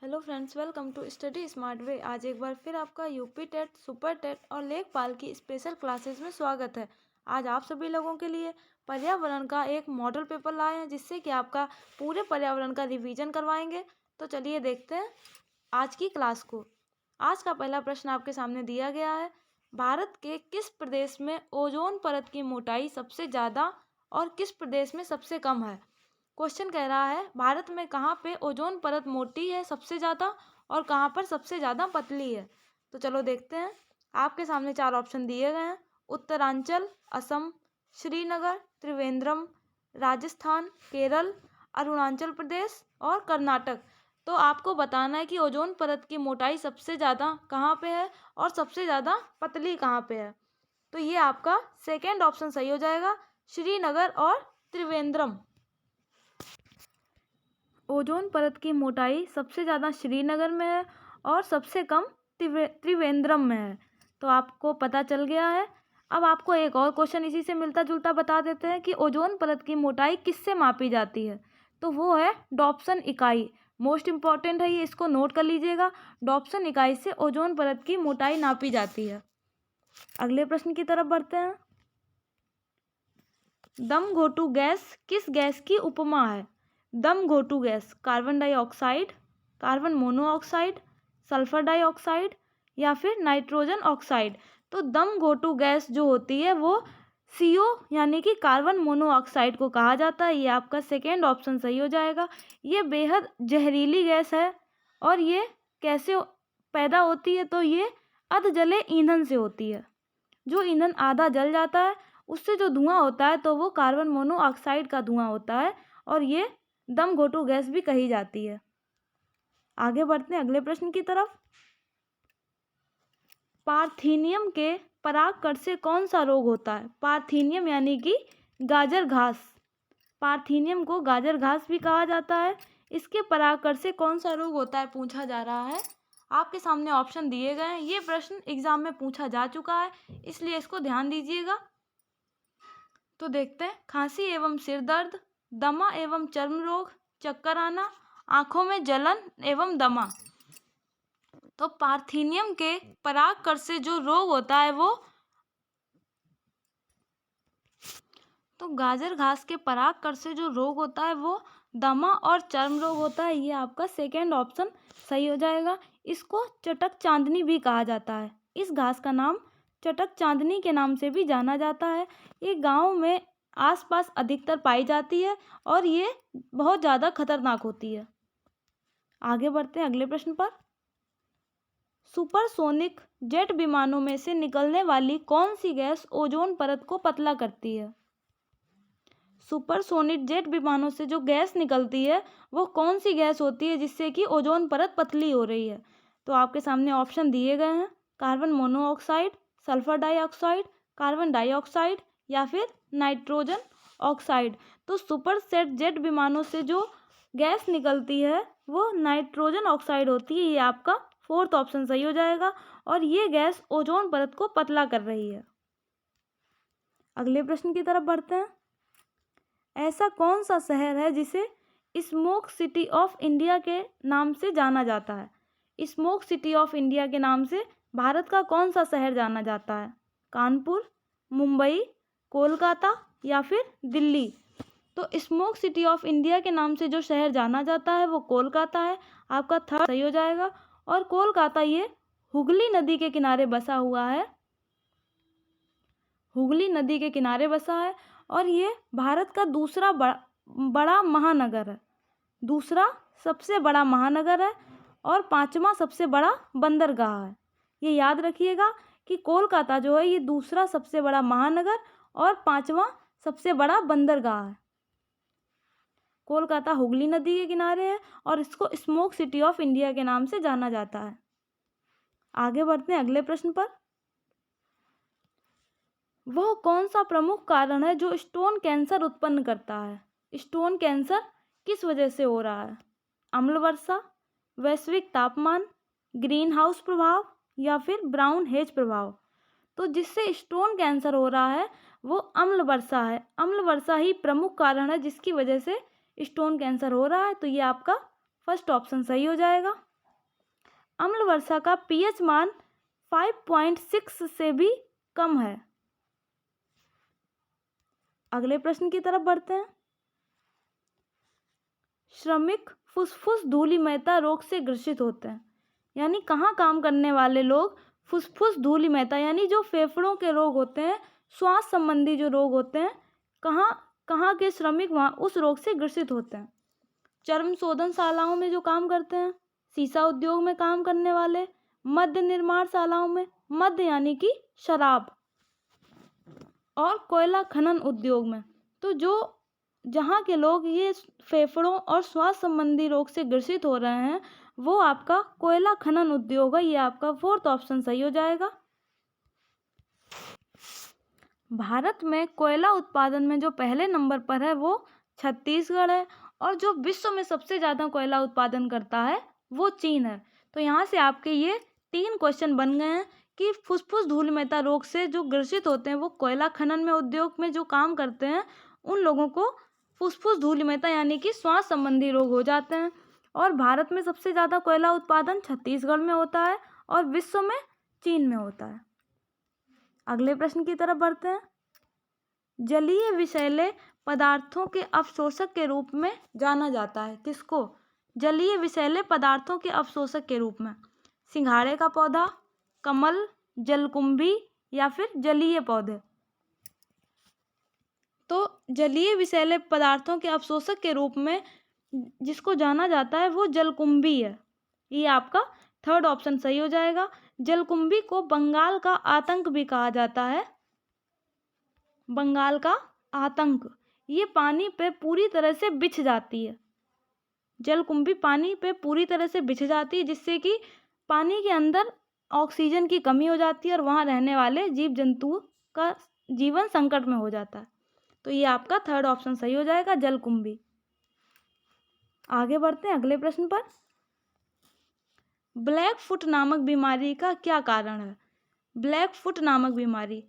Hello friends, welcome to study smart way. आज एक बार फिर आपका यूपी टेट, सुपर टेट और लेखपाल की स्पेशल क्लासेस में स्वागत है। आज आप सभी लोगों के लिए पर्यावरण का एक मॉडल पेपर लाए हैं, जिससे कि आपका पूरे पर्यावरण का रिवीजन करवाएंगे। तो चलिए देखते हैं आज की क्लास को। आज का पहला प्रश्न आपके सामने दिया गया है। भारत के किस प्रदेश में ओजोन परत की मोटाई सबसे ज़्यादा और किस प्रदेश में सबसे कम है? क्वेश्चन कह रहा है भारत में कहाँ पे ओजोन परत मोटी है सबसे ज़्यादा और कहाँ पर सबसे ज़्यादा पतली है। तो चलो देखते हैं। आपके सामने 4 ऑप्शन दिए गए हैं: उत्तरांचल, असम, श्रीनगर, त्रिवेंद्रम, राजस्थान, केरल, अरुणाचल प्रदेश और कर्नाटक। तो आपको बताना है कि ओजोन परत की मोटाई सबसे ज़्यादा कहाँ पे है और सबसे ज़्यादा पतली कहाँ पे है। तो ये आपका सेकेंड ऑप्शन सही हो जाएगा, श्रीनगर और त्रिवेंद्रम। ओजोन परत की मोटाई सबसे ज़्यादा श्रीनगर में है और सबसे कम त्रिवेंद्रम में है। तो आपको पता चल गया है। अब आपको एक और क्वेश्चन इसी से मिलता जुलता बता देते हैं कि ओजोन परत की मोटाई किससे मापी जाती है। तो वो है डॉप्सन इकाई। मोस्ट इम्पॉर्टेंट है ये, इसको नोट कर लीजिएगा। डॉप्सन इकाई से ओजोन परत की मोटाई नापी जाती है। अगले प्रश्न की तरफ बढ़ते हैं। दम घोटू गैस किस गैस की उपमा है? दम घोटू gas carbon dioxide, carbon monoxide, sulphur dioxide या फिर नाइट्रोजन ऑक्साइड। तो दम घोटू गैस जो होती है वो CO यानी कि कार्बन मोनोऑक्साइड को कहा जाता है। ये आपका सेकेंड ऑप्शन सही हो जाएगा। ये बेहद जहरीली गैस है और ये कैसे पैदा होती है? तो ये अधजले ईंधन से होती है। जो ईंधन आधा जल जाता है उससे जो धुआं होता है तो वो कार्बन मोनोऑक्साइड का धुआं होता है और ये दम घोटू गैस भी कही जाती है। आगे बढ़ते हैं अगले प्रश्न की तरफ। पार्थेनियम के परागकण से कौन सा रोग होता है? पार्थेनियम यानी कि गाजर घास। पार्थेनियम को गाजर घास भी कहा जाता है। इसके परागकण से कौन सा रोग होता है पूछा जा रहा है। आपके सामने ऑप्शन दिए गए हैं। ये प्रश्न एग्जाम में पूछा जा चुका है, इसलिए इसको ध्यान दीजिएगा। तो देखते हैं। खांसी एवं सिर दर्द, दमा एवं चर्म रोग, चक्कर आना, आंखों में जलन एवं दमा। तो पार्थेनियम के परागकण से जो रोग होता है वो गाजर घास के परागकण से जो रोग होता है वो दमा और चर्म रोग होता है। ये आपका सेकेंड ऑप्शन सही हो जाएगा। इसको चटक चांदनी भी कहा जाता है। इस घास का नाम चटक चांदनी के नाम से भी जाना जाता है। ये गाँव में आसपास अधिकतर पाई जाती है और ये बहुत ज़्यादा खतरनाक होती है। आगे बढ़ते हैं अगले प्रश्न पर। सुपरसोनिक जेट विमानों में से निकलने वाली कौन सी गैस ओजोन परत को पतला करती है? सुपरसोनिक जेट विमानों से जो गैस निकलती है वो कौन सी गैस होती है जिससे कि ओजोन परत पतली हो रही है? तो आपके सामने ऑप्शन दिए गए हैं: carbon monoxide, sulphur dioxide, carbon dioxide या फिर नाइट्रोजन ऑक्साइड। तो सुपर सेट जेट विमानों से जो गैस निकलती है वो नाइट्रोजन ऑक्साइड होती है। ये आपका फोर्थ ऑप्शन सही हो जाएगा और ये गैस ओजोन परत को पतला कर रही है। अगले प्रश्न की तरफ बढ़ते हैं। ऐसा कौन सा शहर है जिसे स्मोक सिटी ऑफ इंडिया के नाम से जाना जाता है? स्मोक सिटी ऑफ इंडिया के नाम से भारत का कौन सा शहर जाना जाता है? कानपुर, मुंबई, कोलकाता या फिर दिल्ली। तो स्मोक सिटी ऑफ इंडिया के नाम से जो शहर जाना जाता है वो कोलकाता है। आपका थर्ड सही हो जाएगा। और कोलकाता ये हुगली नदी के किनारे बसा हुआ है। हुगली नदी के किनारे बसा है और ये भारत का दूसरा बड़ा महानगर है। दूसरा सबसे बड़ा महानगर है और 5वां सबसे बड़ा बंदरगाह है। ये याद रखिएगा कि कोलकाता जो है ये दूसरा सबसे बड़ा महानगर और 5वां सबसे बड़ा बंदरगाह है। कोलकाता हुगली नदी के किनारे है और इसको स्मोक सिटी ऑफ इंडिया के नाम से जाना जाता है। आगे बढ़ते हैं अगले प्रश्न पर। वह कौन सा प्रमुख कारण है जो स्टोन कैंसर उत्पन्न करता है? स्टोन कैंसर किस वजह से हो रहा है? अम्ल वर्षा, वैश्विक तापमान, ग्रीन हाउस प्रभाव या फिर ब्राउन हेज प्रभाव। तो जिससे स्टोन कैंसर हो रहा है वो अम्ल वर्षा है। अम्ल वर्षा ही प्रमुख कारण है जिसकी वजह से स्टोन कैंसर हो रहा है। तो ये आपका फर्स्ट ऑप्शन सही हो जाएगा। अम्ल वर्षा का pH मान 5.6 से भी कम है। अगले प्रश्न की तरफ बढ़ते हैं। श्रमिक फुसफुस धूलिमयता रोग से ग्रसित होते हैं। यानी कहाँ काम करने वाले लोग फुसफुस धूलिमयता यानी जो फेफड़ों के रोग होते हैं, श्वास संबंधी जो रोग होते हैं, कहाँ के श्रमिक वहाँ उस रोग से ग्रसित होते हैं। चर्म शोधनशालाओं में जो काम करते हैं, शीशा उद्योग में काम करने वाले, मद्य निर्माणशालाओं में, मद्य यानी कि शराब, और कोयला खनन उद्योग में। तो जो जहाँ के लोग ये फेफड़ों और श्वास संबंधी रोग से ग्रसित हो रहे हैं वो आपका कोयला खनन उद्योग है। ये आपका 4th ऑप्शन सही हो जाएगा। भारत में कोयला उत्पादन में जो पहले नंबर पर है वो छत्तीसगढ़ है, और जो विश्व में सबसे ज़्यादा कोयला उत्पादन करता है वो चीन है। तो यहाँ से आपके ये 3 क्वेश्चन बन गए हैं कि फुसफुस धूलिमयता रोग से जो ग्रसित होते हैं वो कोयला खनन में उद्योग में जो काम करते हैं उन लोगों को फुसफुस धूलिमयता यानी कि श्वास संबंधी रोग हो जाते हैं। और भारत में सबसे ज़्यादा कोयला उत्पादन छत्तीसगढ़ में होता है और विश्व में चीन में होता है। अगले प्रश्न की तरफ बढ़ते हैं। जलीय विषैले पदार्थों के अवशोषक के रूप में जाना जाता है किसको? जलीय विषैले पदार्थों के अवशोषक के रूप में सिंघाड़े का पौधा, कमल, जलकुंभी या फिर जलीय पौधे। तो जलीय विषैले पदार्थों के अवशोषक के रूप में जिसको जाना जाता है वो जलकुंभी है। ये आपका 3rd ऑप्शन सही हो जाएगा। जलकुंभी को बंगाल का आतंक भी कहा जाता है। बंगाल का आतंक। ये पानी पे पूरी तरह से बिछ जाती है। जलकुंभी पानी पे पूरी तरह से बिछ जाती है जिससे कि पानी के अंदर ऑक्सीजन की कमी हो जाती है और वहाँ रहने वाले जीव जंतुओं का जीवन संकट में हो जाता है। तो ये आपका 3rd ऑप्शन सही हो जाएगा, जलकुंभी। आगे बढ़ते हैं अगले प्रश्न पर। ब्लैक फुट नामक बीमारी का क्या कारण है? ब्लैक फुट नामक बीमारी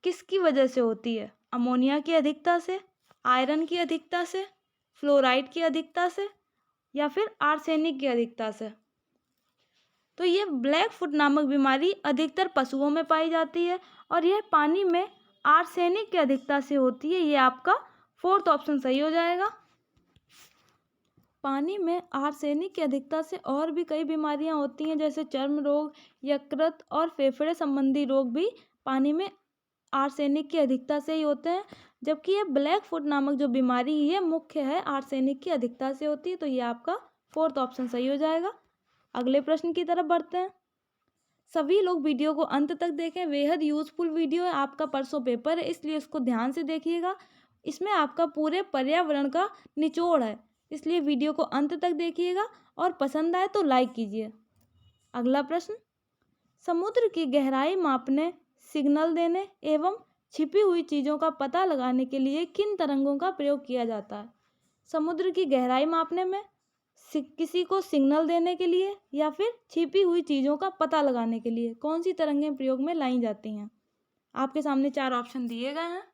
किसकी वजह से होती है? अमोनिया की अधिकता से, आयरन की अधिकता से, फ्लोराइड की अधिकता से या फिर आर्सेनिक की अधिकता से? तो ये ब्लैक फुट नामक बीमारी अधिकतर पशुओं में पाई जाती है और यह पानी में आर्सेनिक की अधिकता से होती है। ये आपका 4th ऑप्शन सही हो जाएगा। पानी में आर्सेनिक की अधिकता से और भी कई बीमारियां होती हैं जैसे चर्म रोग, यकृत और फेफड़े संबंधी रोग भी पानी में आर्सेनिक की अधिकता से ही होते हैं। जबकि ये ब्लैक फुट नामक जो बीमारी ये मुख्य है आर्सेनिक की अधिकता से होती है। तो ये आपका 4th ऑप्शन सही हो जाएगा। अगले प्रश्न की तरफ बढ़ते हैं। सभी लोग वीडियो को अंत तक देखें, बेहद यूजफुल वीडियो है। आपका परसों पेपर है इसलिए इसको ध्यान से देखिएगा। इसमें आपका पूरे पर्यावरण का निचोड़ है, इसलिए वीडियो को अंत तक देखिएगा और पसंद आए तो लाइक कीजिए। अगला प्रश्न, समुद्र की गहराई मापने, सिग्नल देने एवं छिपी हुई चीज़ों का पता लगाने के लिए किन तरंगों का प्रयोग किया जाता है? समुद्र की गहराई मापने में, किसी को सिग्नल देने के लिए या फिर छिपी हुई चीज़ों का पता लगाने के लिए कौन सी तरंगें प्रयोग में लाई जाती हैं? आपके सामने 4 ऑप्शन दिए गए हैं।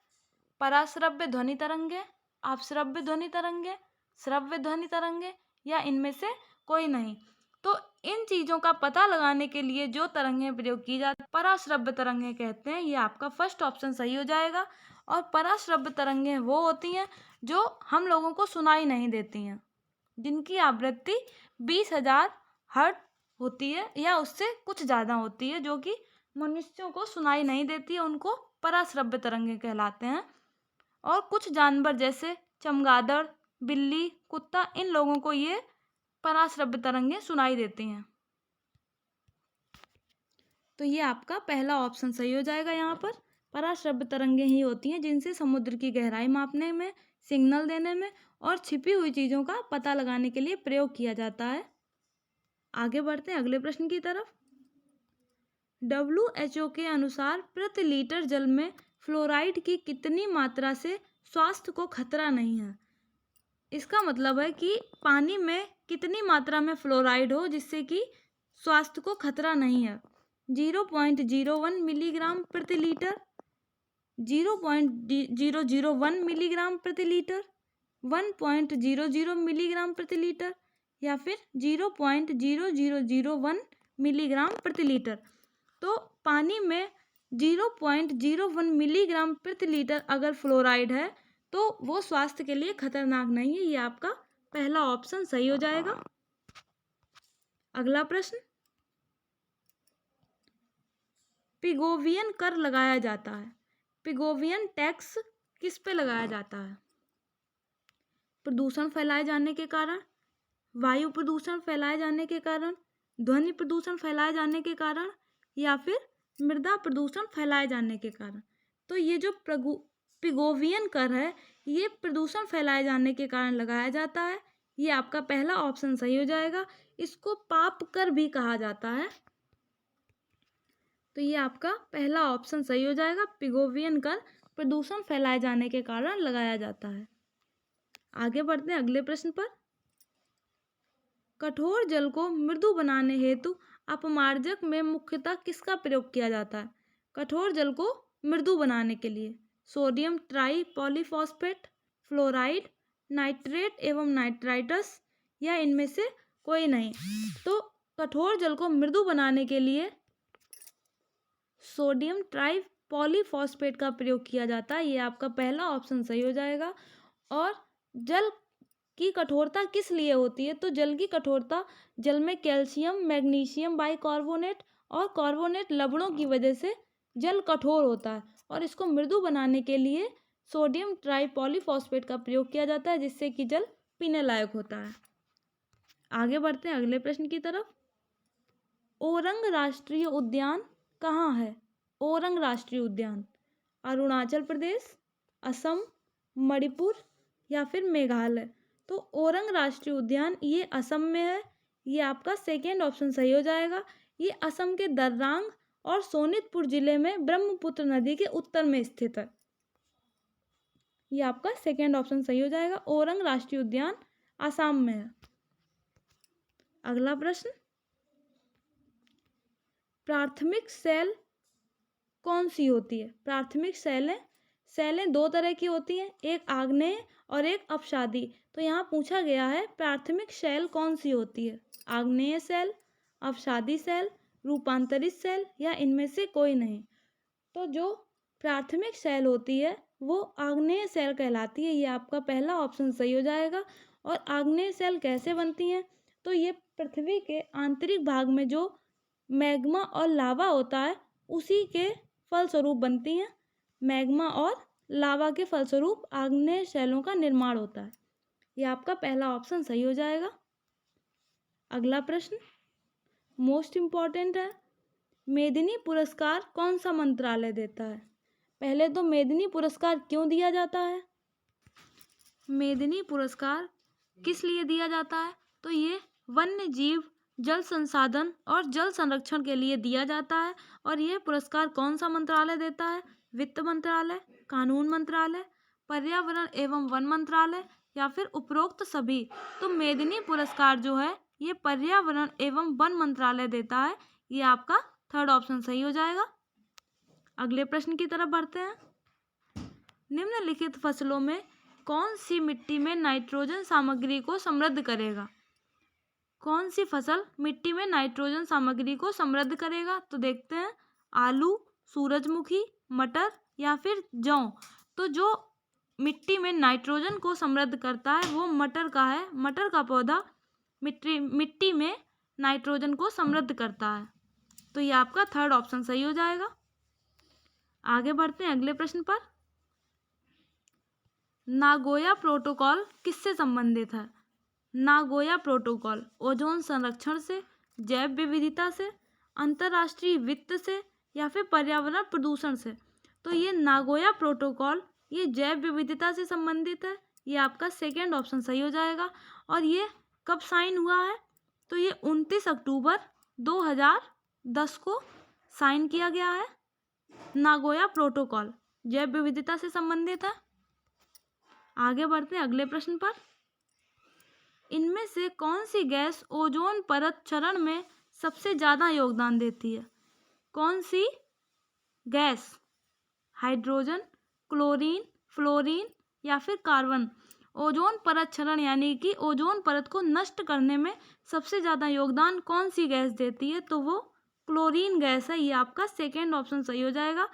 पराश्रव्य ध्वनि तरंगे, अपश्रव्य ध्वनि तरंगे, श्रव्य ध्वनि तरंगे या इनमें से कोई नहीं। तो इन चीज़ों का पता लगाने के लिए जो तरंगें प्रयोग की जाती हैं पराश्रव्य तरंगें कहते हैं। ये आपका 1st ऑप्शन सही हो जाएगा। और पराश्रव्य तरंगें वो होती हैं जो हम लोगों को सुनाई नहीं देती हैं, जिनकी आवृत्ति 20,000 हर्ट्ज होती है या उससे कुछ ज़्यादा होती है, जो कि मनुष्यों को सुनाई नहीं देती है, उनको पराश्रव्य तरंगें कहलाते हैं। और कुछ जानवर जैसे चमगादड़, बिल्ली, कुत्ता, इन लोगों को ये पराश्रव्य तरंगें सुनाई देती हैं। तो ये आपका पहला ऑप्शन सही हो जाएगा। यहाँ पर पराश्रव्य तरंगें ही होती हैं जिनसे समुद्र की गहराई मापने में, सिग्नल देने में और छिपी हुई चीज़ों का पता लगाने के लिए प्रयोग किया जाता है। आगे बढ़ते हैं अगले प्रश्न की तरफ। WHO के अनुसार प्रति लीटर जल में फ्लोराइड की कितनी मात्रा से स्वास्थ्य को खतरा नहीं है? इसका मतलब है कि पानी में कितनी मात्रा में फ्लोराइड हो जिससे कि स्वास्थ्य को खतरा नहीं है। 0.01 मिलीग्राम प्रति लीटर, 0.001 मिलीग्राम प्रति लीटर, 1.00 मिलीग्राम प्रति लीटर या फिर 0.0001 मिलीग्राम प्रति लीटर। तो पानी में 0.01 मिलीग्राम प्रति लीटर अगर फ्लोराइड है तो वो स्वास्थ्य के लिए खतरनाक नहीं है। ये आपका पहला ऑप्शन सही हो जाएगा। अगला प्रश्न, पिगोवियन कर लगाया जाता है। पिगोवियन टैक्स किस पे लगाया जाता है? प्रदूषण फैलाए जाने के कारण, वायु प्रदूषण फैलाए जाने के कारण, ध्वनि प्रदूषण फैलाए जाने के कारण, या फिर मृदा प्रदूषण फैलाए जाने के कारण। तो ये जो पिगोवियन कर है ये प्रदूषण फैलाए जाने के कारण लगाया जाता है। ये आपका पहला ऑप्शन सही हो जाएगा। इसको पाप कर भी कहा जाता है। तो ये आपका पहला ऑप्शन सही हो जाएगा। पिगोवियन कर प्रदूषण फैलाए जाने के कारण लगाया जाता है। आगे बढ़ते हैं अगले प्रश्न पर। कठोर जल को मृदु बनाने हेतु अपमार्जक में मुख्यतः किसका प्रयोग किया जाता है? कठोर जल को मृदु बनाने के लिए sodium try polyphosphate, fluoride, nitrate एवं नाइट्राइटस, या इनमें से कोई नहीं। तो कठोर जल को मृदु बनाने के लिए सोडियम ट्राई पॉलीफॉस्फेट का प्रयोग किया जाता है। ये आपका पहला ऑप्शन सही हो जाएगा। और जल की कठोरता किस लिए होती है? तो जल की कठोरता जल में कैल्शियम, मैग्नीशियम बाइकार्बोनेट और कार्बोनेट लवणों की वजह से जल कठोर होता है और इसको मृदु बनाने के लिए सोडियम ट्राईपॉलीफॉस्फेट का प्रयोग किया जाता है, जिससे कि जल पीने लायक होता है। आगे बढ़ते हैं अगले प्रश्न की तरफ। ओरंग राष्ट्रीय उद्यान कहाँ है? ओरंग राष्ट्रीय उद्यान अरुणाचल प्रदेश, असम, मणिपुर या फिर मेघालय। तो ओरंग राष्ट्रीय उद्यान ये असम में है। ये आपका सेकेंड ऑप्शन सही हो जाएगा। ये असम के दर्रांग और सोनितपुर जिले में ब्रह्मपुत्र नदी के उत्तर में स्थित है। ये आपका सेकेंड ऑप्शन सही हो जाएगा। ओरंग राष्ट्रीय उद्यान असम में है। अगला प्रश्न, प्राथमिक सेल कौन सी होती है? प्राथमिक सेलें दो तरह की होती हैं, एक आग्नेय और एक अपसादी। तो यहाँ पूछा गया है प्राथमिक सेल कौन सी होती है? आग्नेय सेल, अपसादी सेल, रूपांतरित सेल, या इनमें से कोई नहीं। तो जो प्राथमिक सेल होती है वो आग्नेय सेल कहलाती है। ये आपका पहला ऑप्शन सही हो जाएगा। और आग्नेय सेल कैसे बनती हैं? तो ये पृथ्वी के आंतरिक भाग में जो मैग्मा और लावा होता है उसी के फलस्वरूप बनती हैं। मैग्मा और लावा के फलस्वरूप आग्नेय सेलों का निर्माण होता है। ये आपका पहला ऑप्शन सही हो जाएगा। अगला प्रश्न मोस्ट इम्पॉर्टेंट है। मेदिनी पुरस्कार कौन सा मंत्रालय देता है? पहले तो मेदिनी पुरस्कार क्यों दिया जाता है? मेदिनी पुरस्कार किस लिए दिया जाता है? तो ये वन्य जीव, जल संसाधन और जल संरक्षण के लिए दिया जाता है। और यह पुरस्कार कौन सा मंत्रालय देता है? वित्त मंत्रालय, कानून मंत्रालय, पर्यावरण एवं वन मंत्रालय, या फिर उपरोक्त सभी। तो मेदिनी पुरस्कार जो है ये पर्यावरण एवं वन मंत्रालय देता है। ये आपका थर्ड ऑप्शन सही हो जाएगा। अगले प्रश्न की तरफ बढ़ते हैं। निम्नलिखित फसलों में कौन सी मिट्टी में नाइट्रोजन सामग्री को समृद्ध करेगा? कौन सी फसल मिट्टी में नाइट्रोजन सामग्री को समृद्ध करेगा? तो देखते हैं, आलू, सूरजमुखी, मटर या फिर जौ। तो जो मिट्टी में नाइट्रोजन को समृद्ध करता है वो मटर का है। मटर का पौधा मिट्टी में नाइट्रोजन को समृद्ध करता है। तो ये आपका थर्ड ऑप्शन सही हो जाएगा। आगे बढ़ते हैं अगले प्रश्न पर। नागोया प्रोटोकॉल किससे संबंधित है? नागोया प्रोटोकॉल ओजोन संरक्षण से, जैव विविधता से, अंतर्राष्ट्रीय वित्त से, या फिर पर्यावरण प्रदूषण से। तो ये नागोया प्रोटोकॉल ये जैव विविधता से संबंधित है। ये आपका सेकेंड ऑप्शन सही हो जाएगा। और ये कब साइन हुआ है? तो ये 29 अक्टूबर 2010 को साइन किया गया है। नागोया प्रोटोकॉल जैव विविधता से संबंधित है। आगे बढ़ते हैं अगले प्रश्न पर। इनमें से कौन सी गैस ओजोन परत क्षरण में सबसे ज़्यादा योगदान देती है? कौन सी गैस? हाइड्रोजन, क्लोरीन, फ्लोरीन या फिर कार्बन। ओजोन परत क्षरण यानी कि ओजोन परत को नष्ट करने में सबसे ज़्यादा योगदान कौन सी गैस देती है? तो वो क्लोरीन गैस है। ये आपका सेकेंड ऑप्शन सही हो जाएगा।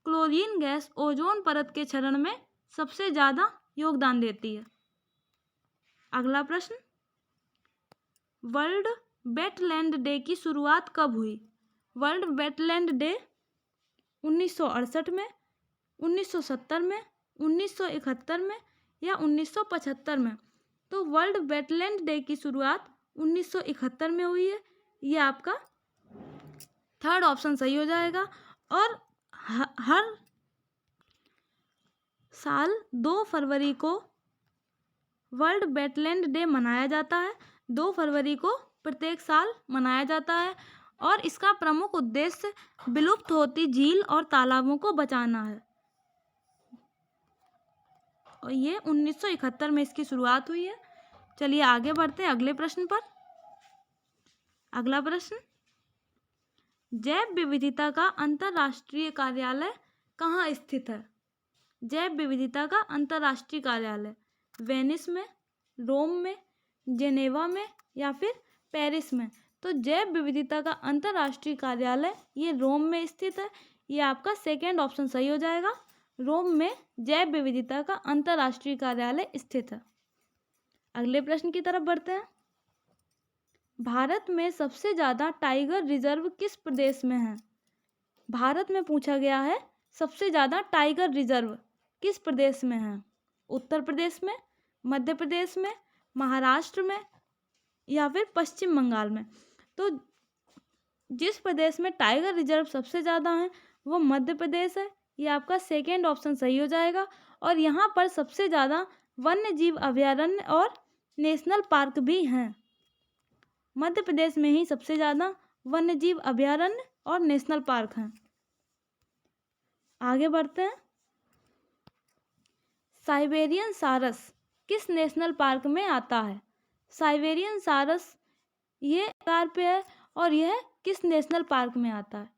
क्लोरीन गैस ओजोन परत के क्षरण में सबसे ज़्यादा योगदान देती है। अगला प्रश्न, वर्ल्ड वेटलैंड डे की शुरुआत कब हुई? वर्ल्ड वेटलैंड डे 1968 में, 1970 में, 1971 में या 1975 में? तो वर्ल्ड वेटलैंड डे की शुरुआत 1971 में हुई है। ये आपका थर्ड ऑप्शन सही हो जाएगा। और हर साल 2 फरवरी को वर्ल्ड वेटलैंड डे मनाया जाता है। 2 फरवरी को प्रत्येक साल मनाया जाता है और इसका प्रमुख उद्देश्य विलुप्त होती झील और तालाबों को बचाना है। और ये 1971 में इसकी शुरुआत हुई है। चलिए आगे बढ़ते हैं अगले प्रश्न पर। अगला प्रश्न, जैव विविधता का अंतर्राष्ट्रीय कार्यालय कहाँ स्थित है? जैव विविधता का अंतर्राष्ट्रीय कार्यालय वेनिस में, रोम में, जेनेवा में या फिर पेरिस में? तो जैव विविधता का अंतर्राष्ट्रीय कार्यालय ये रोम में स्थित है। ये आपका सेकेंड ऑप्शन सही हो जाएगा। रोम में जैव विविधता का अंतर्राष्ट्रीय कार्यालय स्थित है। अगले प्रश्न की तरफ बढ़ते हैं। भारत में सबसे ज़्यादा टाइगर रिजर्व किस प्रदेश में है? भारत में पूछा गया है सबसे ज़्यादा टाइगर रिजर्व किस प्रदेश में है? उत्तर प्रदेश में, मध्य प्रदेश में, महाराष्ट्र में या फिर पश्चिम बंगाल में? तो जिस प्रदेश में टाइगर रिजर्व सबसे ज़्यादा है वो मध्य प्रदेश है। ये आपका सेकेंड ऑप्शन सही हो जाएगा। और यहाँ पर सबसे ज़्यादा वन्य जीव अभयारण्य और नेशनल पार्क भी हैं। मध्य प्रदेश में ही सबसे ज़्यादा वन्य जीव अभयारण्य और नेशनल पार्क हैं। आगे बढ़ते हैं। साइबेरियन सारस किस नेशनल पार्क में आता है? साइबेरियन सारस ये आकार पे है और यह किस नेशनल पार्क में आता है?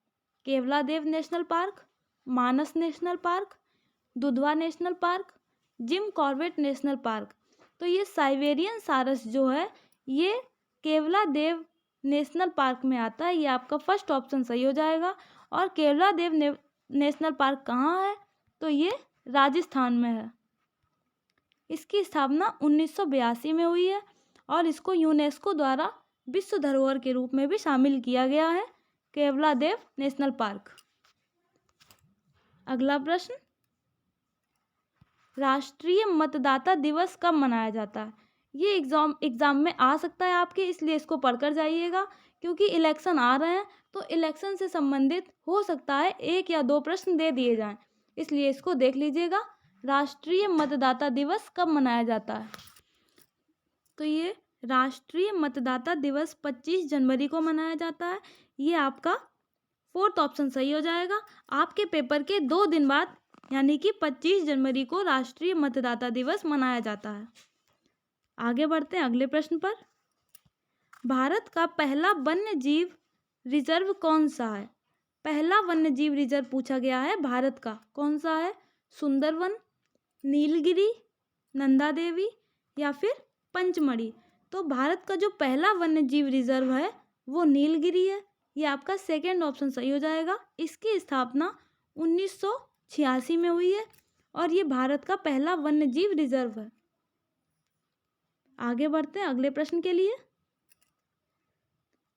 Keoladeo national park, Manas national park, Dudhwa national park, Jim Corbett national park? तो ये साइबेरियन सारस जो है ये केवलादेव नेशनल पार्क में आता है। ये आपका फर्स्ट ऑप्शन सही हो जाएगा। और केवलादेव नेशनल पार्क कहाँ है? तो ये राजस्थान में है। इसकी स्थापना 1982 में हुई है और इसको यूनेस्को द्वारा विश्व धरोहर के रूप में भी शामिल किया गया है, केवलादेव नेशनल पार्क। अगला प्रश्न, राष्ट्रीय मतदाता दिवस कब मनाया जाता है? ये एग्जाम में आ सकता है आपके, इसलिए इसको पढ़कर जाइएगा क्योंकि इलेक्शन आ रहे हैं तो इलेक्शन से संबंधित हो सकता है 1 या 2 प्रश्न दे दिए जाएं, इसलिए इसको देख लीजिएगा। राष्ट्रीय मतदाता दिवस कब मनाया जाता है? तो ये राष्ट्रीय मतदाता दिवस 25 जनवरी को मनाया जाता है। ये आपका फोर्थ ऑप्शन सही हो जाएगा। आपके पेपर के 2 दिन बाद यानी कि 25 जनवरी को राष्ट्रीय मतदाता दिवस मनाया जाता है। आगे बढ़ते हैं अगले प्रश्न पर। भारत का पहला वन्य जीव रिजर्व कौन सा है? पहला वन्य जीव रिजर्व पूछा गया है भारत का, कौन सा है? सुंदरवन, नीलगिरी, नंदा देवी या फिर पंचमढ़ी? तो भारत का जो पहला वन्य जीव रिजर्व है वो नीलगिरी है। ये आपका सेकेंड ऑप्शन सही हो जाएगा। इसकी स्थापना 1986 में हुई है और ये भारत का पहला वन्य जीव रिजर्व है। आगे बढ़ते हैं अगले प्रश्न के लिए।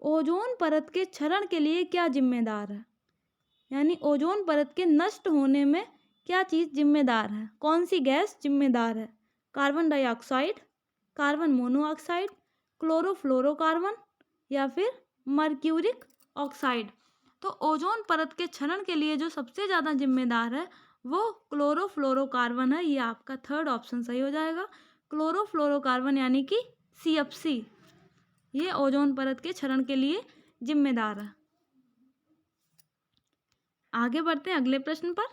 ओजोन परत के क्षरण के लिए क्या जिम्मेदार है? यानी ओजोन परत के नष्ट होने में क्या चीज़ जिम्मेदार है? कौन सी गैस जिम्मेदार है? Carbon dioxide, carbon monoxide, chlorofluorocarbon या फिर मर्क्यूरिक ऑक्साइड? तो ओजोन परत के क्षरण के लिए जो सबसे ज़्यादा जिम्मेदार है वो क्लोरोफ्लोरोकार्बन है। ये आपका थर्ड ऑप्शन सही हो जाएगा। क्लोरोफ्लोरोकार्बन यानी कि CFC ये ओजोन परत के क्षरण के लिए जिम्मेदार है। आगे बढ़ते हैं अगले प्रश्न पर।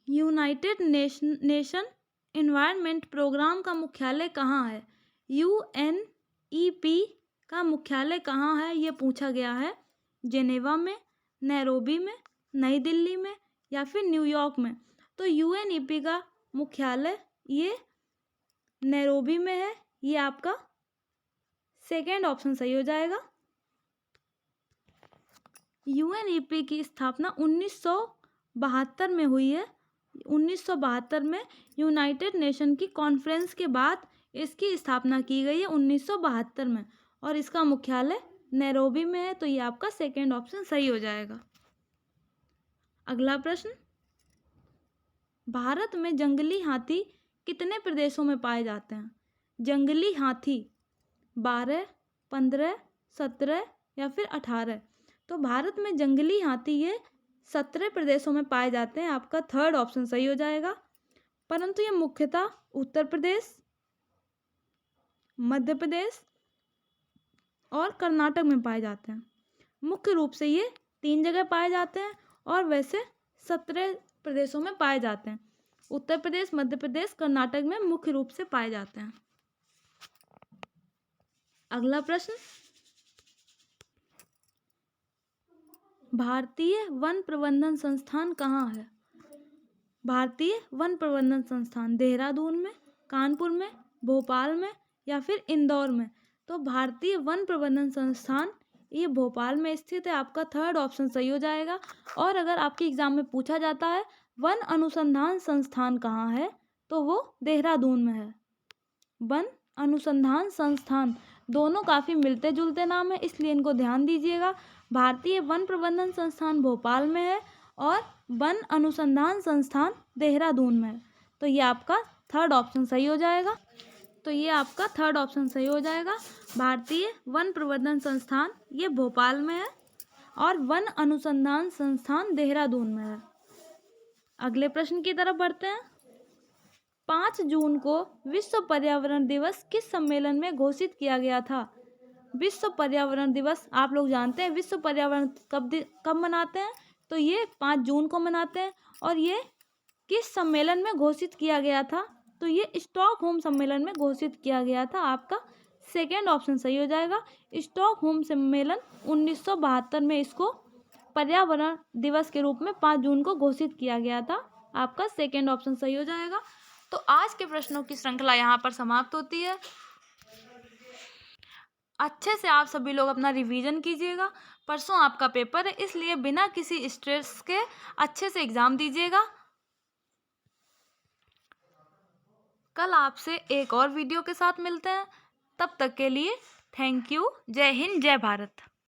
यूनाइटेड नेशन एनवायरनमेंट प्रोग्राम का मुख्यालय कहाँ है? UNEP का मुख्यालय कहाँ है ये पूछा गया है। जेनेवा में, नैरोबी में, नई दिल्ली में या फिर न्यूयॉर्क में? तो UNEP का मुख्यालय ये नैरोबी में है। ये आपका सेकेंड ऑप्शन सही हो जाएगा। यूएनईपी की स्थापना 1972 में हुई है। 1972 में यूनाइटेड नेशन की कॉन्फ्रेंस के बाद इसकी स्थापना की गई है 1972 में, और इसका मुख्यालय नैरोबी में है। तो ये आपका सेकेंड ऑप्शन सही हो जाएगा। अगला प्रश्न, भारत में जंगली हाथी कितने प्रदेशों में पाए जाते हैं? जंगली हाथी 12, 15, 17 या फिर 18? तो भारत में जंगली हाथी ये 17 प्रदेशों में पाए जाते हैं। आपका थर्ड ऑप्शन सही हो जाएगा। परंतु ये मुख्यतः उत्तर प्रदेश, मध्य प्रदेश और कर्नाटक में पाए जाते हैं। मुख्य रूप से ये 3 जगह पाए जाते हैं और वैसे 17 प्रदेशों में पाए जाते हैं। उत्तर प्रदेश, मध्य प्रदेश, कर्नाटक में मुख्य रूप से पाए जाते हैं। अगला प्रश्न, भारतीय वन प्रबंधन संस्थान कहाँ है? भारतीय वन प्रबंधन संस्थान देहरादून में, कानपुर में, भोपाल में या फिर इंदौर में? तो भारतीय वन प्रबंधन संस्थान ये भोपाल में स्थित है। आपका थर्ड ऑप्शन सही हो जाएगा। और अगर आपके एग्जाम में पूछा जाता है वन अनुसंधान संस्थान कहाँ है, तो वो देहरादून में है। वन अनुसंधान संस्थान दोनों काफ़ी मिलते जुलते नाम है, इसलिए इनको ध्यान दीजिएगा। भारतीय वन प्रबंधन संस्थान भोपाल में है और वन अनुसंधान संस्थान देहरादून में है। तो ये आपका थर्ड ऑप्शन सही हो जाएगा। भारतीय वन प्रबंधन संस्थान ये भोपाल में है और वन अनुसंधान संस्थान देहरादून में है। अगले प्रश्न की तरफ बढ़ते हैं। 5 जून को विश्व पर्यावरण दिवस किस सम्मेलन में घोषित किया गया था? विश्व पर्यावरण दिवस आप लोग जानते हैं विश्व पर्यावरण कब मनाते हैं? तो ये 5 जून को मनाते हैं। और ये किस सम्मेलन में घोषित किया गया था? तो ये स्टॉकहोम सम्मेलन में घोषित किया गया था। आपका सेकेंड ऑप्शन सही हो जाएगा। स्टॉकहोम सम्मेलन 1972 में इसको पर्यावरण दिवस के रूप में 5 जून को घोषित किया गया था। आपका सेकेंड ऑप्शन सही हो जाएगा। तो आज के प्रश्नों की श्रृंखला यहाँ पर समाप्त होती है। अच्छे से आप सभी लोग अपना रिवीजन कीजिएगा। परसों आपका पेपर है, इसलिए बिना किसी स्ट्रेस के अच्छे से एग्जाम दीजिएगा। कल आपसे एक और वीडियो के साथ मिलते हैं। तब तक के लिए थैंक यू। जय हिंद, जय भारत।